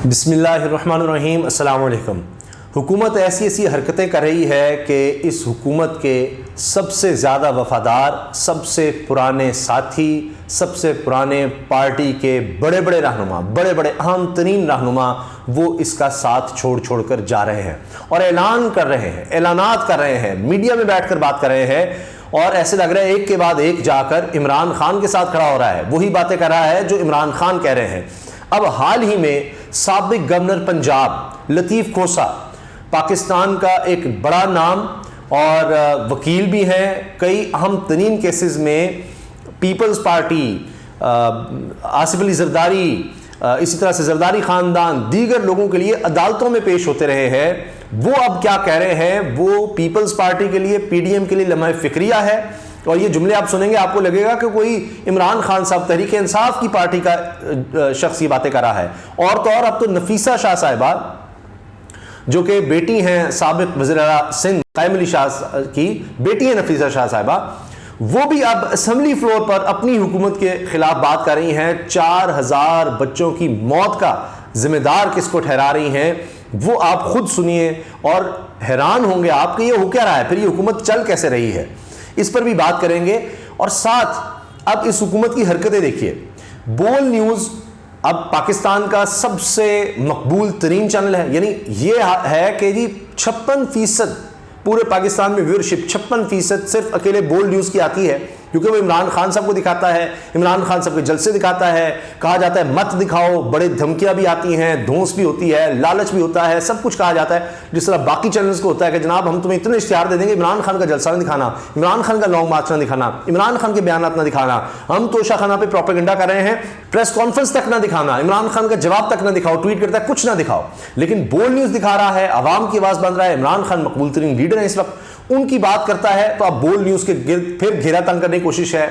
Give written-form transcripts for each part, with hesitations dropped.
بسم اللہ الرحمن الرحیم۔ السلام علیکم۔ حکومت ایسی حرکتیں کر رہی ہے کہ اس حکومت کے سب سے زیادہ وفادار، سب سے پرانے ساتھی، سب سے پرانے پارٹی کے بڑے رہنما، بڑے اہم ترین رہنما وہ اس کا ساتھ چھوڑ کر جا رہے ہیں اور اعلانات کر رہے ہیں، میڈیا میں بیٹھ کر بات کر رہے ہیں، اور ایسے لگ رہا ہے ایک کے بعد ایک جا کر عمران خان کے ساتھ کھڑا ہو رہا ہے، وہی باتیں کر رہا ہے جو عمران خان کہہ رہے ہیں۔ اب حال ہی میں سابق گورنر پنجاب لطیف کھوسہ، پاکستان کا ایک بڑا نام اور وکیل بھی ہیں، کئی اہم ترین کیسز میں پیپلز پارٹی، آصف علی زرداری، اسی طرح سے زرداری خاندان، دیگر لوگوں کے لیے عدالتوں میں پیش ہوتے رہے ہیں، وہ اب کیا کہہ رہے ہیں؟ وہ پیپلز پارٹی کے لیے، پی ڈی ایم کے لیے لمحہ فکریہ ہے، اور یہ جملے آپ سنیں گے آپ کو لگے گا کہ کوئی عمران خان صاحب تحریک انصاف کی پارٹی کا شخص یہ باتیں کر رہا ہے۔ اور تو اور اب تو نفیسہ شاہ صاحبہ جو کہ بیٹی ہیں سابق وزیر اعلیٰ سندھ قائم علی شاہ کی بیٹی ہیں، نفیسہ شاہ صاحبہ، وہ بھی اب اسمبلی فلور پر اپنی حکومت کے خلاف بات کر رہی ہیں۔ 4000 بچوں کی موت کا ذمہ دار کس کو ٹھہرا رہی ہیں وہ آپ خود سنیے اور حیران ہوں گے آپ کہ یہ ہو کیا رہا ہے، پھر یہ حکومت چل کیسے رہی ہے، اس پر بھی بات کریں گے۔ اور ساتھ اب اس حکومت کی حرکتیں دیکھیے۔ بول نیوز اب پاکستان کا سب سے مقبول ترین چینل ہے، یعنی یہ ہے کہ جی 56% پورے پاکستان میں ویورشپ 56% صرف اکیلے بول نیوز کی آتی ہے، کیونکہ وہ عمران خان صاحب کو دکھاتا ہے، عمران خان صاحب کے جلسے دکھاتا ہے، کہا جاتا ہے مت دکھاؤ، بڑے دھمکیاں بھی آتی ہیں، دھونس بھی ہوتی ہے، لالچ بھی ہوتا ہے، سب کچھ کہا جاتا ہے، جس طرح باقی چینلز کو ہوتا ہے کہ جناب ہم تمہیں اتنے اشتہار دے دیں گے، عمران خان کا جلسہ نہ دکھانا، عمران خان کا لانگ مارچ نہ دکھانا، عمران خان کے بیانات نہ دکھانا، ہم توشہ خانہ پہ پروپیگنڈا کر رہے ہیں، پریس کانفرنس تک نہ دکھانا، عمران خان کا جواب تک نہ دکھاؤ، ٹویٹ کرتا ہے کچھ نہ دکھاؤ، لیکن بول نیوز دکھا رہا ہے، عوام کی آواز بن رہا ہے، عمران خان مقبول ترین لیڈر ہیں اس وقت، ان کی بات کرتا ہے تو اب بول نیوز کے گرد پھر گھیرا تنگ کرنے کی کوشش ہے،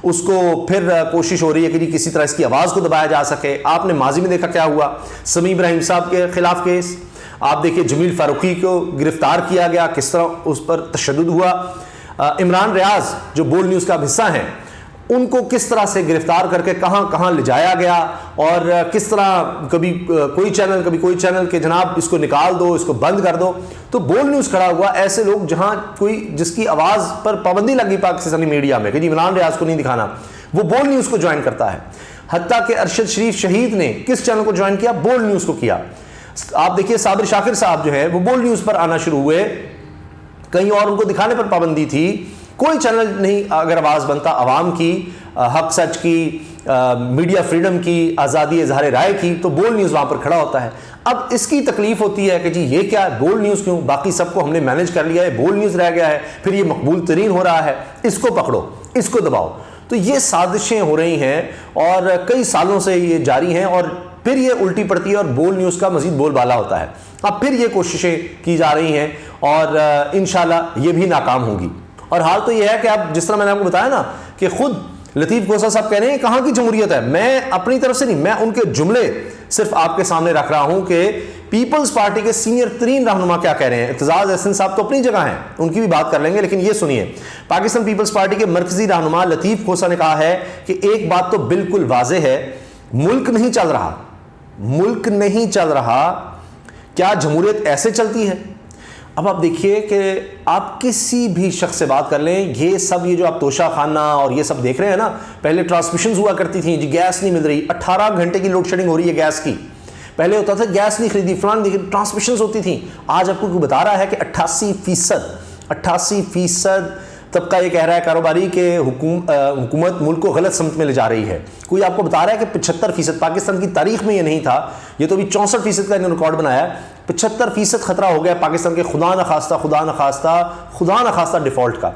اس کو پھر کوشش ہو رہی ہے کہ جی کسی طرح اس کی آواز کو دبایا جا سکے۔ آپ نے ماضی میں دیکھا کیا ہوا، سمیع ابراہیم صاحب کے خلاف کیس، آپ دیکھیے جمیل فاروقی کو گرفتار کیا گیا، کس طرح اس پر تشدد ہوا، عمران ریاض جو بول نیوز کا حصہ ہیں ان کو کس طرح سے گرفتار کر کے کہاں لے جایا گیا، اور کس طرح کبھی کوئی چینل کہ جناب اس کو نکال دو، اس کو بند کر دو، تو بول نیوز کھڑا ہوا، ایسے لوگ جہاں کوئی جس کی آواز پر پابندی لگی پاکستانی میڈیا میں کہ جی عمران ریاض کو نہیں دکھانا، وہ بول نیوز کو جوائن کرتا ہے۔ حتیٰ کہ ارشد شریف شہید نے کس چینل کو جوائن کیا؟ بول نیوز کو کیا۔ آپ دیکھیے صابر شاکر صاحب جو ہے وہ بول نیوز پر آنا شروع ہوئے، کہیں اور ان کو دکھانے پر پابندی تھی، کوئی چینل نہیں اگر آواز بنتا عوام کی، حق سچ کی، میڈیا فریڈم کی، آزادی اظہار رائے کی، تو بول نیوز وہاں پر کھڑا ہوتا ہے۔ اب اس کی تکلیف ہوتی ہے کہ جی یہ کیا ہے، بول نیوز کیوں، باقی سب کو ہم نے مینج کر لیا ہے، بول نیوز رہ گیا ہے، پھر یہ مقبول ترین ہو رہا ہے، اس کو پکڑو، اس کو دباؤ۔ تو یہ سازشیں ہو رہی ہیں اور کئی سالوں سے یہ جاری ہیں، اور پھر یہ الٹی پڑتی ہے اور بول نیوز کا مزید بول بالا ہوتا ہے۔ اب پھر یہ کوششیں کی جا رہی ہیں اور انشاءاللہ یہ بھی ناکام ہوں گی۔ اور حال تو یہ ہے کہ اب جس طرح میں نے آپ کو بتایا نا کہ خود لطیف کھوسہ صاحب کہہ رہے ہیں کہاں کی جمہوریت ہے، میں اپنی طرف سے نہیں، میں ان کے جملے صرف آپ کے سامنے رکھ رہا ہوں کہ پیپلز پارٹی کے سینئر ترین رہنما کیا کہہ رہے ہیں۔ اعتزاز احسن صاحب تو اپنی جگہ ہیں، ان کی بھی بات کر لیں گے، لیکن یہ سنیے، پاکستان پیپلز پارٹی کے مرکزی رہنما لطیف کھوسہ نے کہا ہے کہ ایک بات تو بالکل واضح ہے، ملک نہیں چل رہا، کیا جمہوریت ایسے چلتی ہے؟ اب آپ دیکھیے کہ آپ کسی بھی شخص سے بات کر لیں، یہ سب یہ جو آپ توشہ خانہ اور یہ سب دیکھ رہے ہیں نا، پہلے ٹرانسمیشنز ہوا کرتی تھیں، جی گیس نہیں مل رہی، 18 گھنٹے کی لوڈ شیڈنگ ہو رہی ہے گیس کی، پہلے ہوتا تھا گیس نہیں خریدی فلان، لیکن ٹرانسمیشنز ہوتی تھیں، آج آپ کو بتا رہا ہے کہ 88% طبقہ یہ کہہ رہا ہے کاروباری کہ حکومت ملک کو غلط سمت میں لے جا رہی ہے۔ کوئی آپ کو بتا رہا ہے کہ 75%، پاکستان کی تاریخ میں یہ نہیں تھا، یہ تو ابھی 64% کا انہوں نے ریکارڈ بنایا ہے، 75% خطرہ ہو گیا پاکستان کے خدا نخواستہ ڈیفالٹ کا۔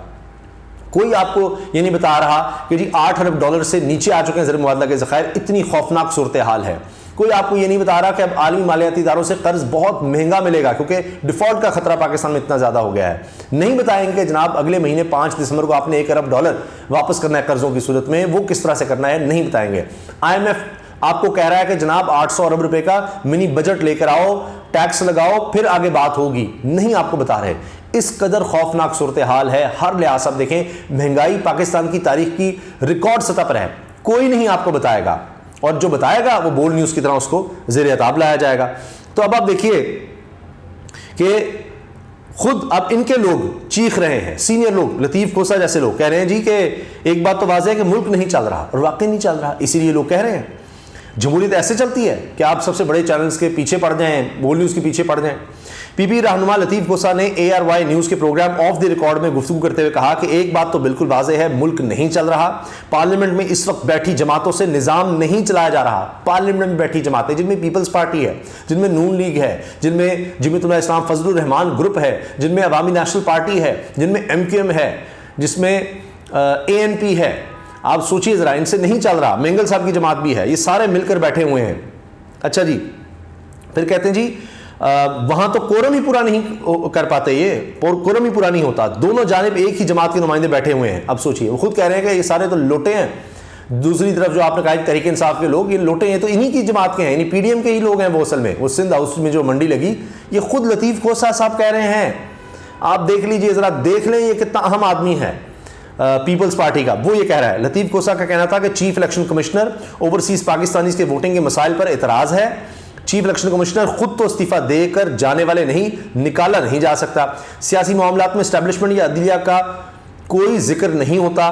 کوئی آپ کو یہ نہیں بتا رہا کہ جی $8 ارب سے نیچے آ چکے ہیں زر مبادلہ کے ذخائر، اتنی خوفناک صورتحال ہے۔ کوئی آپ کو یہ نہیں بتا رہا کہ اب عالمی مالیاتی اداروں سے قرض بہت مہنگا ملے گا کیونکہ ڈیفالٹ کا خطرہ پاکستان میں اتنا زیادہ ہو گیا ہے۔ نہیں بتائیں گے کہ جناب اگلے مہینے 5 دسمبر کو آپ نے $1 ارب واپس کرنا ہے قرضوں کی صورت میں، وہ کس طرح سے کرنا ہے نہیں بتائیں گے۔ IMF آپ کو کہہ رہا ہے کہ جناب 800 ارب روپے کا منی بجٹ لے کر آؤ، ٹیکس لگاؤ، پھر آگے بات ہوگی، نہیں آپ کو بتا رہے۔ اس قدر خوفناک صورتحال ہے، ہر لحاظ سے دیکھیں، مہنگائی پاکستان کی تاریخ کی ریکارڈ سطح پر ہے، کوئی نہیں آپ کو بتائے گا، اور جو بتائے گا وہ بولڈ نیوز کی طرح اس کو زیر عتاب لایا جائے گا۔ تو اب آپ دیکھیے کہ خود اب ان کے لوگ چیخ رہے ہیں، سینئر لوگ، لطیف کھوسہ جیسے لوگ کہہ رہے ہیں جی کہ ایک بات تو واضح ہے کہ ملک نہیں چل رہا، اور واقعی نہیں چل رہا، اسی لیے لوگ کہہ رہے ہیں جمہوریت ایسے چلتی ہے کہ آپ سب سے بڑے چینلز کے پیچھے پڑ جائیں، بول نیوز کے پیچھے پڑ جائیں۔ پی پی رہنما لطیف کھوسہ نے ARY نیوز کے پروگرام آف دی ریکارڈ میں گفتگو کرتے ہوئے کہا کہ ایک بات تو بالکل واضح ہے، ملک نہیں چل رہا، پارلیمنٹ میں اس وقت بیٹھی جماعتوں سے نظام نہیں چلایا جا رہا۔ پارلیمنٹ میں بیٹھی جماعتیں جن میں پیپلز پارٹی ہے، جن میں نون لیگ ہے، جن میں جمعیت علماء اسلام فضل الرحمان گروپ ہے، جن میں عوامی نیشنل پارٹی ہے، جن میں MQM ہے، جس میں ANP ہے، آپ سوچئے ذرا، ان سے نہیں چل رہا۔ مینگل صاحب کی جماعت بھی ہے، یہ سارے مل کر بیٹھے ہوئے ہیں۔ اچھا جی، پھر کہتے ہیں جی وہاں تو کورم ہی پورا نہیں کر پاتے، یہ کورم ہی پورا نہیں ہوتا، دونوں جانب ایک ہی جماعت کے نمائندے بیٹھے ہوئے ہیں۔ اب سوچئے، وہ خود کہہ رہے ہیں کہ یہ سارے تو لوٹے ہیں۔ دوسری طرف جو آپ نے کہا تحریک انصاف کے لوگ، یہ لوٹے ہیں تو انہی کی جماعت کے ہیں، یعنی PDM کے ہی لوگ ہیں وہ اصل میں۔ وہ سندھ ہاؤس میں جو منڈی لگی، یہ خود لطیف کھوسہ صاحب کہہ رہے ہیں۔ آپ دیکھ لیجئے ذرا، دیکھ لیں یہ کتنا اہم آدمی ہے پیپلز پارٹی کا۔ وہ یہ کہہ رہا ہے، لطیف کھوسہ کا کہنا تھا کہ chief election commissioner overseas Pakistanis کے ووٹنگ کے مسائل پر اعتراض ہے۔ چیف الیکشن کمشنر خود تو استعفیٰ دے کر جانے والے نہیں، نکالا نہیں جا سکتا۔ سیاسی معاملات میں اسٹیبلشمنٹ یا عدلیہ کا کوئی ذکر نہیں ہوتا۔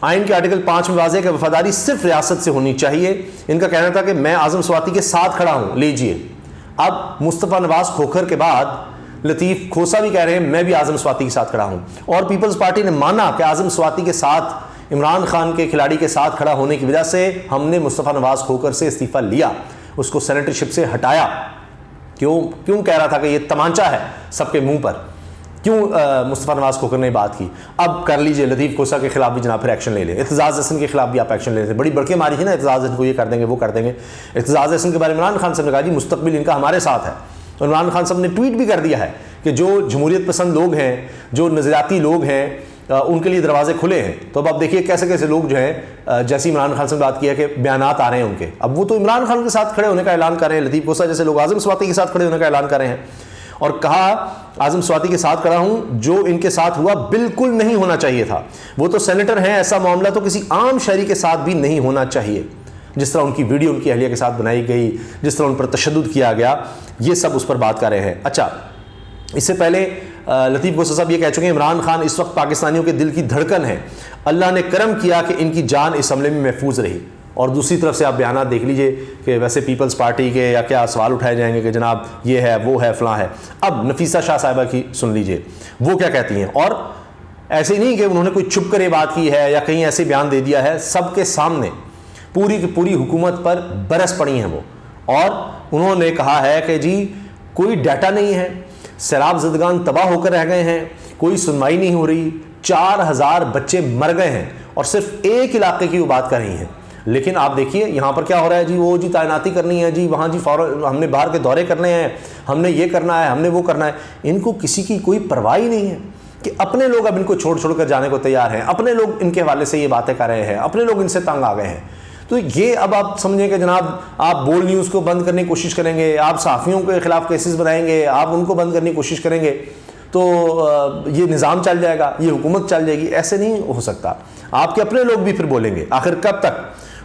آئین کے آرٹیکل 5 میں واضح ہے کہ وفاداری صرف ریاست سے ہونی چاہیے۔ ان کا کہنا تھا کہ میں اعظم سواتی کے ساتھ کھڑا ہوں۔ لیجئے، اب مصطفیٰ نواز کھوکھر کے بعد لطیف کھوسہ بھی کہہ رہے ہیں میں بھی اعظم سواتی کے ساتھ کھڑا ہوں، اور پیپلز پارٹی نے مانا کہ اعظم سواتی کے ساتھ، عمران خان کے کھلاڑی کے ساتھ کھڑا ہونے کی وجہ سے ہم نے مصطفیٰ نواز کھوکھر سے استعفیٰ لیا، اس کو سینیٹرشپ سے ہٹایا۔ کیوں کہہ رہا تھا کہ یہ تمانچہ ہے سب کے منہ پر، کیوں مصطفیٰ نواز کھوکھر نے بات کی؟ اب کر لیجئے لطیف کھوسہ کے خلاف بھی جناب پھر ایکشن لے لیں، اعتزاز احسن کے خلاف بھی آپ ایکشن لے لیں۔ بڑی بڑکے ماری تھی نا اعتزاز احسن کو، یہ کر دیں گے وہ کر دیں گے۔ اعتزاز احسن کے بارے میں عمران خان صاحب نے کہا جی مستقبل ان کا ہمارے ساتھ ہے، اور عمران خان صاحب نے ٹویٹ بھی کر دیا ہے کہ جو جمہوریت پسند لوگ ہیں، جو نظریاتی لوگ ہیں، ان کے لیے دروازے کھلے ہیں۔ تو اب آپ دیکھیے کیسے کیسے لوگ جو ہیں، جیسی عمران خان سے بات کیا کہ بیانات آ رہے ہیں ان کے، اب وہ تو عمران خان کے ساتھ کھڑے ہونے کا اعلان کر رہے ہیں، لطیف کھوسہ جیسے لوگ اعظم سواتی کے ساتھ کھڑے ہونے کا اعلان کر رہے ہیں، اور کہا اعظم سواتی کے ساتھ کھڑا ہوں، جو ان کے ساتھ ہوا بالکل نہیں ہونا چاہیے تھا، وہ تو سینیٹر ہیں، ایسا معاملہ تو کسی عام شہری کے ساتھ بھی نہیں ہونا چاہیے۔ جس طرح ان کی ویڈیو ان کی اہلیہ کے ساتھ بنائی گئی، جس طرح ان پر تشدد کیا گیا، یہ سب اس پر بات کر رہے ہیں۔ اچھا، اس سے پہلے لطیف کھوسہ صاحب یہ کہہ چکے ہیں عمران خان اس وقت پاکستانیوں کے دل کی دھڑکن ہے، اللہ نے کرم کیا کہ ان کی جان اس حملے میں محفوظ رہی۔ اور دوسری طرف سے آپ بیانات دیکھ لیجئے کہ ویسے پیپلز پارٹی کے یا کیا سوال اٹھائے جائیں گے کہ جناب یہ ہے وہ ہے فلاں ہے۔ اب نفیسہ شاہ صاحبہ کی سن لیجئے وہ کیا کہتی ہیں، اور ایسے ہی نہیں کہ انہوں نے کوئی چھپ کر یہ بات کی ہے یا کہیں ایسے بیان دے دیا ہے، سب کے سامنے پوری کی پوری حکومت پر برس پڑی ہیں وہ، اور انہوں نے کہا ہے کہ جی کوئی ڈیٹا نہیں ہے، سیلاب زدگان تباہ ہو کر رہ گئے ہیں، کوئی سنوائی نہیں ہو رہی، 4000 بچے مر گئے ہیں، اور صرف ایک علاقے کی وہ بات کر رہی ہیں۔ لیکن آپ دیکھیے یہاں پر کیا ہو رہا ہے، جی وہ جی تعیناتی کرنی ہے، جی وہاں جی فوراً ہم نے باہر کے دورے کرنے ہیں، ہم نے یہ کرنا ہے، ہم نے وہ کرنا ہے۔ ان کو کسی کی کوئی پرواہ نہیں ہے کہ اپنے لوگ اب ان کو چھوڑ کر جانے کو تیار ہیں، اپنے لوگ ان کے حوالے سے یہ باتیں کر رہے ہیں، اپنے لوگ ان سے تنگ آ گئے ہیں۔ تو یہ اب آپ سمجھیں کہ جناب آپ بول نیوز کو بند کرنے کی کوشش کریں گے، آپ صحافیوں کے خلاف کیسز بنائیں گے، آپ ان کو بند کرنے کی کوشش کریں گے تو یہ نظام چل جائے گا، یہ حکومت چل جائے گی، ایسے نہیں ہو سکتا۔ آپ کے اپنے لوگ بھی پھر بولیں گے، آخر کب تک؟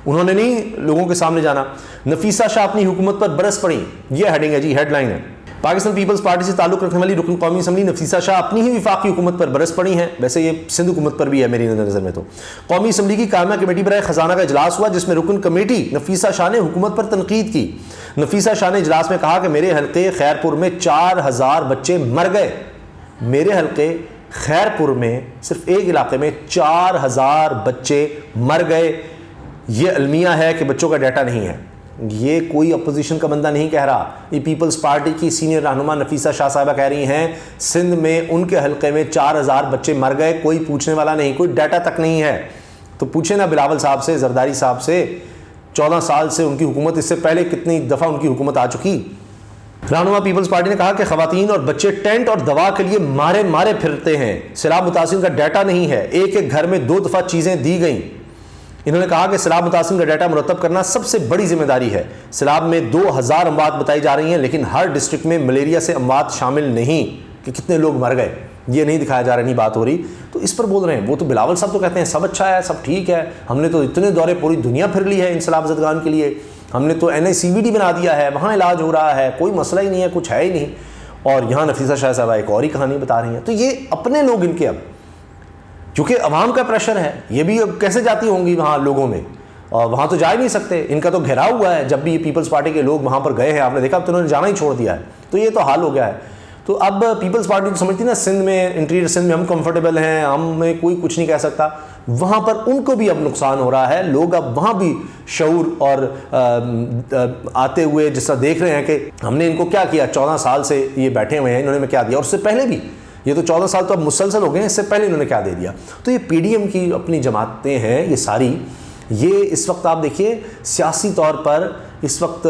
انہوں نے نہیں لوگوں کے سامنے جانا۔ نفیسہ شاہ اپنی حکومت پر برس پڑی، یہ ہیڈنگ ہے جی، ہیڈ لائن ہے۔ پاکستان پیپلز پارٹی سے تعلق رکھنے والی رکن قومی اسمبلی نفیسہ شاہ اپنی ہی وفاقی حکومت پر برس پڑی ہیں، ویسے یہ سندھ حکومت پر بھی ہے میری نظر میں۔ تو قومی اسمبلی کی قائمہ کمیٹی برائے خزانہ کا اجلاس ہوا، جس میں رکن کمیٹی نفیسہ شاہ نے حکومت پر تنقید کی۔ نفیسہ شاہ نے اجلاس میں کہا کہ میرے حلقے خیرپور میں 4000 بچے مر گئے، میرے حلقے خیرپور میں صرف ایک علاقے میں 4000 بچے مر گئے۔ یہ المیہ ہے کہ بچوں کا ڈیٹا نہیں ہے، یہ کوئی اپوزیشن کا بندہ نہیں کہہ رہا، یہ پیپلز پارٹی کی سینئر رہنما نفیسہ شاہ صاحبہ کہہ رہی ہیں سندھ میں ان کے حلقے میں 4000 بچے مر گئے، کوئی پوچھنے والا نہیں، کوئی ڈیٹا تک نہیں ہے۔ تو پوچھیں نا بلاول صاحب سے، زرداری صاحب سے، 14 سال سے ان کی حکومت، اس سے پہلے کتنی دفعہ ان کی حکومت آ چکی۔ رہنما پیپلز پارٹی نے کہا کہ خواتین اور بچے ٹینٹ اور دوا کے لیے مارے پھرتے ہیں، سیلاب متاثرین کا ڈیٹا نہیں ہے، ایک گھر میں 2 دفعہ چیزیں دی گئیں۔ انہوں نے کہا کہ سیلاب متاثرین کا ڈیٹا مرتب کرنا سب سے بڑی ذمہ داری ہے۔ سیلاب میں 2000 اموات بتائی جا رہی ہیں، لیکن ہر ڈسٹرکٹ میں ملیریا سے اموات شامل نہیں کہ کتنے لوگ مر گئے۔ یہ نہیں دکھایا جا رہا, نہیں بات ہو رہی, تو اس پر بول رہے ہیں. وہ تو بلاول صاحب تو کہتے ہیں سب اچھا ہے, سب ٹھیک ہے, ہم نے تو اتنے دورے پوری دنیا پھر لی ہے انسلاب زدگان کے لیے, ہم نے تو NICVD بنا دیا ہے, وہاں علاج ہو رہا ہے, کوئی مسئلہ ہی نہیں ہے, کچھ ہے ہی نہیں. اور یہاں نفیسہ شاہ صاحبہ ایک اور ہی کہانی بتا رہی ہیں. تو یہ اپنے لوگ ان کے, اب کیونکہ عوام کا پریشر ہے, یہ بھی اب کیسے جاتی ہوں گی وہاں لوگوں میں, اور وہاں تو جا ہی نہیں سکتے, ان کا تو گھیراؤ ہوا ہے. جب بھی پیپلز پارٹی کے لوگ وہاں پر گئے ہیں آپ نے دیکھا, اب تو انہوں نے جانا ہی چھوڑ دیا ہے. تو یہ تو حال ہو گیا ہے. تو اب پیپلز پارٹی کو سمجھتی نا سندھ میں, انٹیریئر سندھ میں ہم کمفرٹیبل ہیں, ہمیں کوئی کچھ نہیں کہہ سکتا, وہاں پر ان کو بھی اب نقصان ہو رہا ہے. لوگ اب وہاں بھی شعور اور آتے ہوئے جس طرح دیکھ رہے ہیں کہ ہم نے ان کو کیا کیا, 14 سال سے یہ بیٹھے ہوئے ہیں, انہوں نے ہمیں کیا دیا, اور اس سے پہلے بھی, یہ تو 14 سال تو اب مسلسل ہو گئے ہیں, اس سے پہلے انہوں نے کیا دے دیا. تو یہ PDM کی اپنی جماعتیں ہیں یہ ساری, یہ اس وقت آپ دیکھیے سیاسی طور پر اس وقت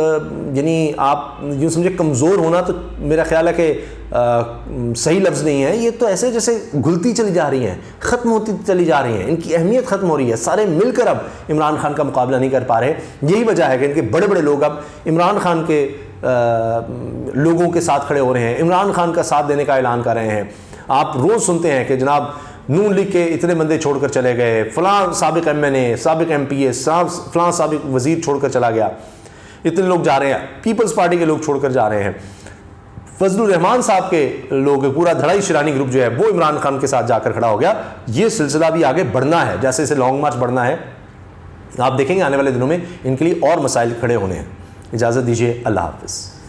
یعنی آپ یوں سمجھے کمزور ہونا تو میرا خیال ہے کہ صحیح لفظ نہیں ہے, یہ تو ایسے جیسے گھلتی چلی جا رہی ہیں, ختم ہوتی چلی جا رہی ہیں, ان کی اہمیت ختم ہو رہی ہے. سارے مل کر اب عمران خان کا مقابلہ نہیں کر پا رہے. یہی وجہ ہے کہ ان کے بڑے بڑے لوگ اب عمران خان کے لوگوں کے ساتھ کھڑے ہو رہے ہیں, عمران خان کا ساتھ دینے کا اعلان کر رہے ہیں. آپ روز سنتے ہیں کہ جناب نون لیگ کے اتنے بندے چھوڑ کر چلے گئے, فلاں سابق MNA, سابق MPA, فلاں سابق وزیر چھوڑ کر چلا گیا, اتنے لوگ جا رہے ہیں, پیپلز پارٹی کے لوگ چھوڑ کر جا رہے ہیں, فضل الرحمان صاحب کے لوگ, پورا دھڑائی شیرانی گروپ جو ہے وہ عمران خان کے ساتھ جا کر کھڑا ہو گیا. یہ سلسلہ بھی آگے بڑھنا ہے, جیسے اسے لانگ مارچ بڑھنا ہے. آپ دیکھیں گے آنے والے دنوں میں ان کے لیے اور مسائل کھڑے ہونے ہیں. اجازت دیجیے, اللہ حافظ.